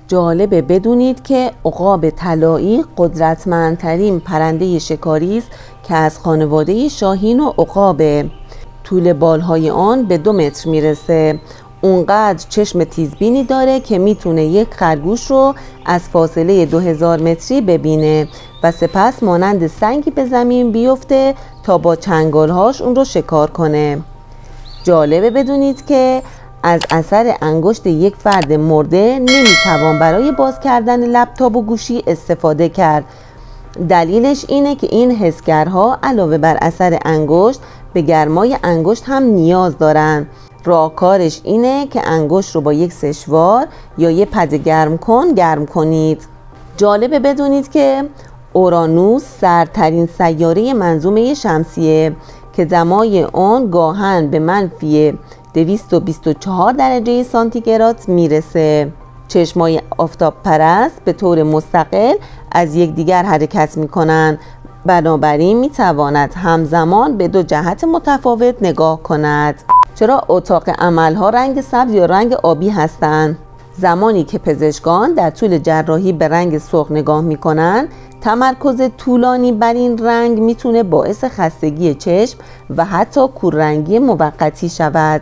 جالبه بدونید که عقاب طلایی قدرتمندترین پرنده شکاری است که از خانواده شاهین و عقابه. طول بالهای آن به 2 متر میرسه. اونقدر چشم تیزبینی داره که میتونه یک خرگوش رو از فاصله 2000 متری ببینه و سپس مانند سنگی به زمین بیفته تا با چنگالهاش اون رو شکار کنه. جالبه بدونید که از اثر انگشت یک فرد مرده نمیتوان برای باز کردن لپتاپ و گوشی استفاده کرد. دلیلش اینه که این حسگرها علاوه بر اثر انگشت به گرمای انگشت هم نیاز دارن. راهکارش اینه که انگشت رو با یک سشوار یا یک پد گرم کنید. جالبه بدونید که اورانوس سردترین سیاره منظومه شمسیه که دمای آن گاهن به منفی 224 درجه سانتیگراد میرسه. چشمای آفتاب پرست به طور مستقل از یکدیگر حرکت میکنن، بنابراین میتواند همزمان به 2 جهت متفاوت نگاه کند. چرا اتاق عملها رنگ سبز یا رنگ آبی هستند؟ زمانی که پزشکان در طول جراحی به رنگ سرخ نگاه میکنن، تمرکز طولانی بر این رنگ میتونه باعث خستگی چشم و حتی کوررنگی موقتی شود.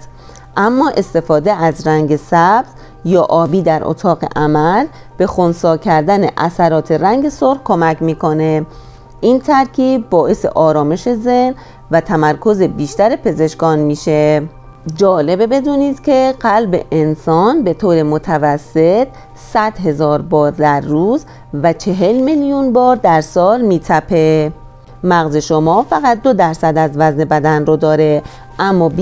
اما استفاده از رنگ سبز یا آبی در اتاق عمل به خنثی کردن اثرات رنگ سرخ کمک میکنه. این ترکیب باعث آرامش ذهن و تمرکز بیشتر پزشکان میشه. جالبه بدونید که قلب انسان به طور متوسط 100,000 بار در روز و 40 میلیون بار در سال میتپه. مغز شما فقط 2% از وزن بدن رو داره، اما 20%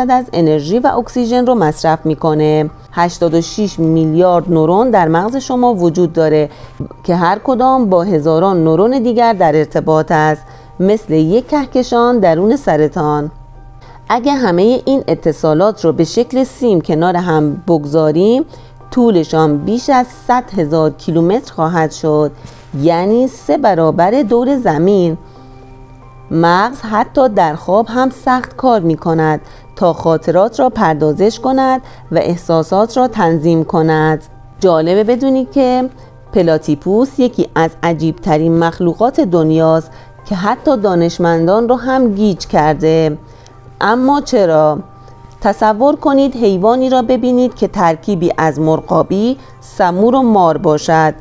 از انرژی و اکسیژن رو مصرف میکنه. 86 میلیارد نورون در مغز شما وجود داره که هر کدام با هزاران نورون دیگر در ارتباط است، مثل یک کهکشان درون سرطان. اگه همه این اتصالات رو به شکل سیم کنار هم بگذاریم، طولشان بیش از 100,000 کیلومتر خواهد شد، یعنی 3 برابر دور زمین. مغز حتی در خواب هم سخت کار می کند تا خاطرات را پردازش کند و احساسات را تنظیم کند. جالبه بدونید که پلاتیپوس یکی از عجیبترین مخلوقات دنیاست که حتی دانشمندان را هم گیج کرده. اما چرا؟ تصور کنید حیوانی را ببینید که ترکیبی از مرغابی، سمور و مار باشد.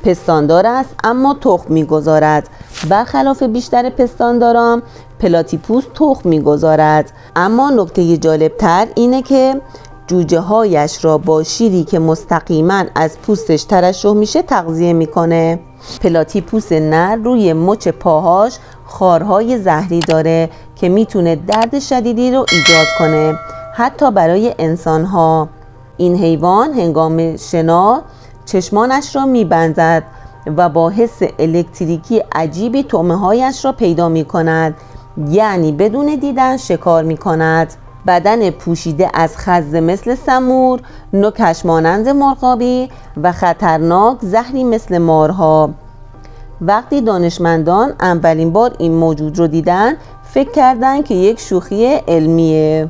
پستاندار است اما تخم می‌گذارد. برخلاف بیشتر پستانداران، پلاتیپوس تخم می‌گذارد. اما نکته جالبتر اینه که جوجه هایش را با شیری که مستقیما از پوستش ترشح میشه تغذیه میکنه. پلاتیپوس نر روی مچ پاهاش خارهای زهری داره که میتونه درد شدیدی رو ایجاد کنه، حتی برای انسانها. این حیوان هنگام شنا چشمانش را میبندد و با حس الکتریکی عجیبی طعمه هایش را پیدا می کند، یعنی بدون دیدن شکار می کند. بدن پوشیده از خز مثل سمور، نوکش مانند مرغابی و خطرناک زهری مثل مارها. وقتی دانشمندان اولین بار این موجود رو دیدن، فکر کردن که یک شوخی علمیه.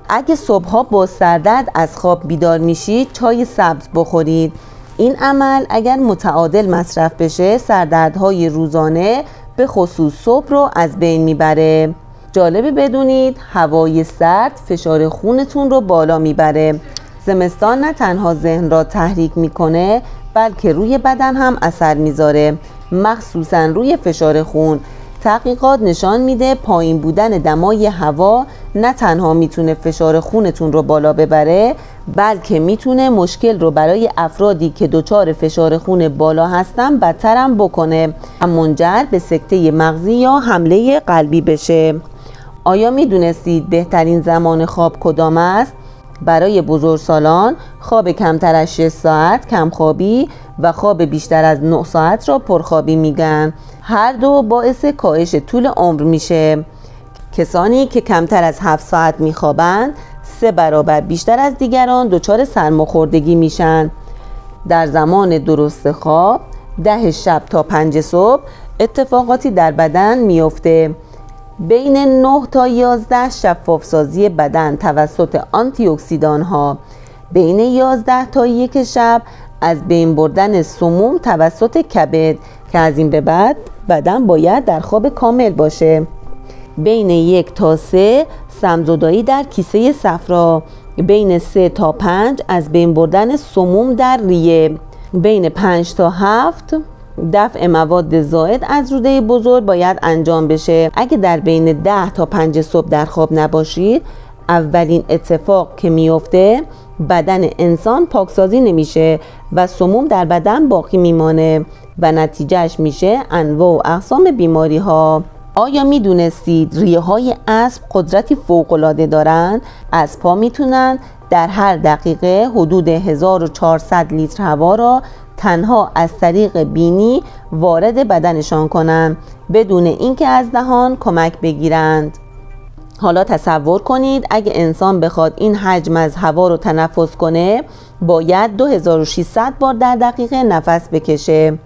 اگه صبحها با سردرد از خواب بیدار میشید، چای سبز بخورید. این عمل اگر متعادل مصرف بشه، سردردهای روزانه به خصوص صبح رو از بین میبره. جالبه بدونید هوای سرد فشار خونتون رو بالا میبره. زمستان نه تنها ذهن را تحریک میکنه، بلکه روی بدن هم اثر میذاره، مخصوصا روی فشار خون. تحقیقات نشان میده پایین بودن دمای هوا نه تنها میتونه فشار خونتون رو بالا ببره، بلکه میتونه مشکل رو برای افرادی که دچار فشار خون بالا هستن بدتر هم بکنه و منجر به سکته مغزی یا حمله قلبی بشه. آیا میدونستید بهترین زمان خواب کدام است؟ برای بزرگسالان خواب کمتر از 6 ساعت کمخوابی و خواب بیشتر از 9 ساعت را پرخوابی میگن. هر دو باعث کاهش طول عمر میشه. کسانی که کمتر از 7 ساعت میخوابند 3 برابر بیشتر از دیگران دچار سرماخوردگی میشن. در زمان درست خواب 10 شب تا 5 صبح اتفاقاتی در بدن میفته. بین 9 تا 11 شفافسازی بدن توسط آنتی اکسیدان ها، بین 11 تا 1 شب از بین بردن سموم توسط کبد که از این به بعد بدن باید در خواب کامل باشه. بین 1 تا 3 سمزدایی در کیسه صفرا. بین 3 تا 5 از بین بردن سموم در ریه. بین 5 تا 7 دفع مواد زائد از روده بزرگ باید انجام بشه. اگه در بین 10 تا 5 صبح در خواب نباشید، اولین اتفاق که میفته بدن انسان پاکسازی نمیشه و سموم در بدن باقی میمانه و نتیجهش میشه انواع و اقسام بیماری ها. آیا میدونستید ریه های اسب قدرتی فوق‌العاده دارن؟ اسب‌ها میتونن در هر دقیقه حدود 1400 لیتر هوا را تنها از طریق بینی وارد بدنشان کنند بدون اینکه از دهان کمک بگیرند. حالا تصور کنید اگه انسان بخواد این حجم از هوا رو تنفس کنه باید 2600 بار در دقیقه نفس بکشه.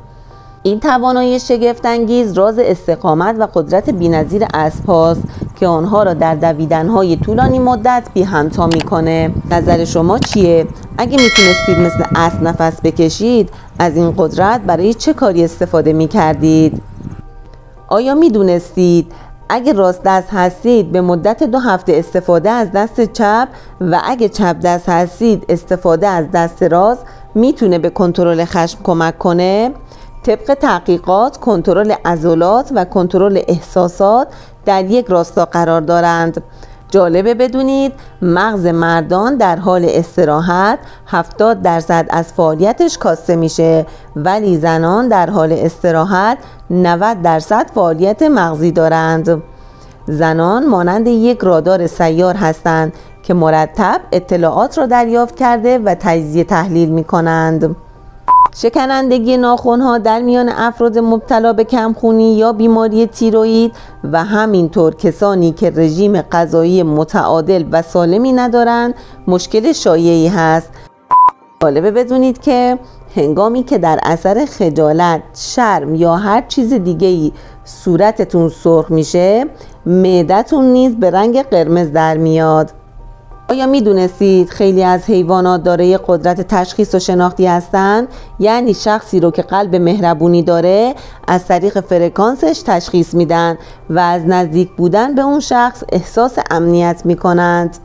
این توانایی شگفت‌انگیز راز استقامت و قدرت بی‌نظیر اسب‌هاست که آنها را در دویدن‌های طولانی مدت بی همتا می‌کنه. نظر شما چیه؟ اگه میتونستید مثل اسب نفس بکشید، از این قدرت برای چه کاری استفاده می‌کردید؟ آیا میدونستید اگه راست دست هستید به مدت 2 هفته استفاده از دست چپ و اگه چپ دست هستید استفاده از دست راست میتونه به کنترل خشم کمک کنه؟ طبق تحقیقات کنترل عضلات و کنترل احساسات در یک راستا قرار دارند. جالبه بدونید مغز مردان در حال استراحت 70% از فعالیتش کاسته میشه، ولی زنان در حال استراحت 90% فعالیت مغزی دارند. زنان مانند یک رادار سیار هستند که مرتب اطلاعات را دریافت کرده و تجزیه تحلیل می کنند. شکنندگی ناخن‌ها در میان افراد مبتلا به کمخونی یا بیماری تیروئید و همینطور کسانی که رژیم غذایی متعادل و سالمی ندارند مشکل شایعی هست. جالبه بدونید که هنگامی که در اثر خجالت، شرم یا هر چیز دیگه‌ای صورتتون سرخ میشه، معدتون نیز به رنگ قرمز در میاد. آیا میدونستید خیلی از حیوانات دارای قدرت تشخیص و شناختی هستند؟ یعنی شخصی رو که قلب مهربونی داره از طریق فرکانسش تشخیص میدن و از نزدیک بودن به اون شخص احساس امنیت میکنند.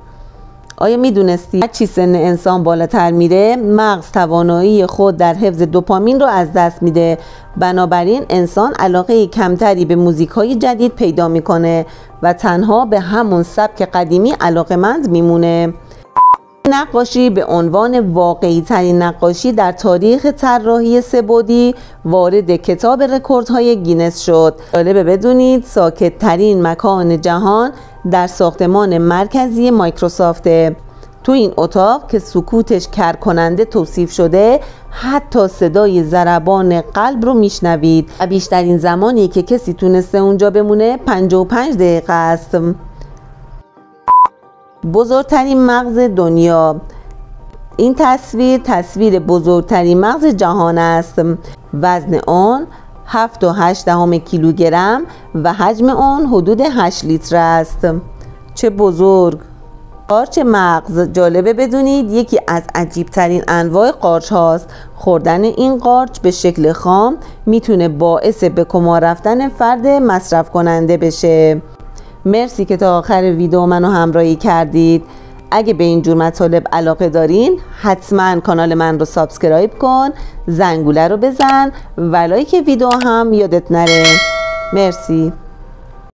آیا میدونستید هرچی سن انسان بالاتر میره مغز توانایی خود در حفظ دوپامین رو از دست میده، بنابراین انسان علاقه کمتری به موزیک‌های جدید پیدا میکنه و تنها به همون سبک قدیمی علاقه‌مند میمونه. نقاشی به عنوان واقعی ترین نقاشی در تاریخ طراحی سه‌بعدی وارد کتاب رکوردهای گینس شد. جالبه بدونید ساکت ترین مکان جهان در ساختمان مرکزی مایکروسافته. تو این اتاق که سکوتش کرکننده توصیف شده حتی صدای ضربان قلب رو میشنوید و بیشترین زمانی که کسی تونسته اونجا بمونه 55 دقیقه است. بزرگترین مغز دنیا. این تصویر بزرگترین مغز جهان است. وزن آن 7.8 کیلوگرم و حجم آن حدود 8 لیتر است. چه بزرگ! قارچ مغز. جالبه بدونید یکی از عجیبترین انواع قارچ هاست. خوردن این قارچ به شکل خام میتونه باعث به کما رفتن فرد مصرف کننده بشه. مرسی که تا آخر ویدیو منو همراهی کردید. اگه به اینجور مطالب علاقه دارین حتما کانال من رو سابسکرایب کن، زنگوله رو بزن و لایک ویدیو هم یادت نره. مرسی.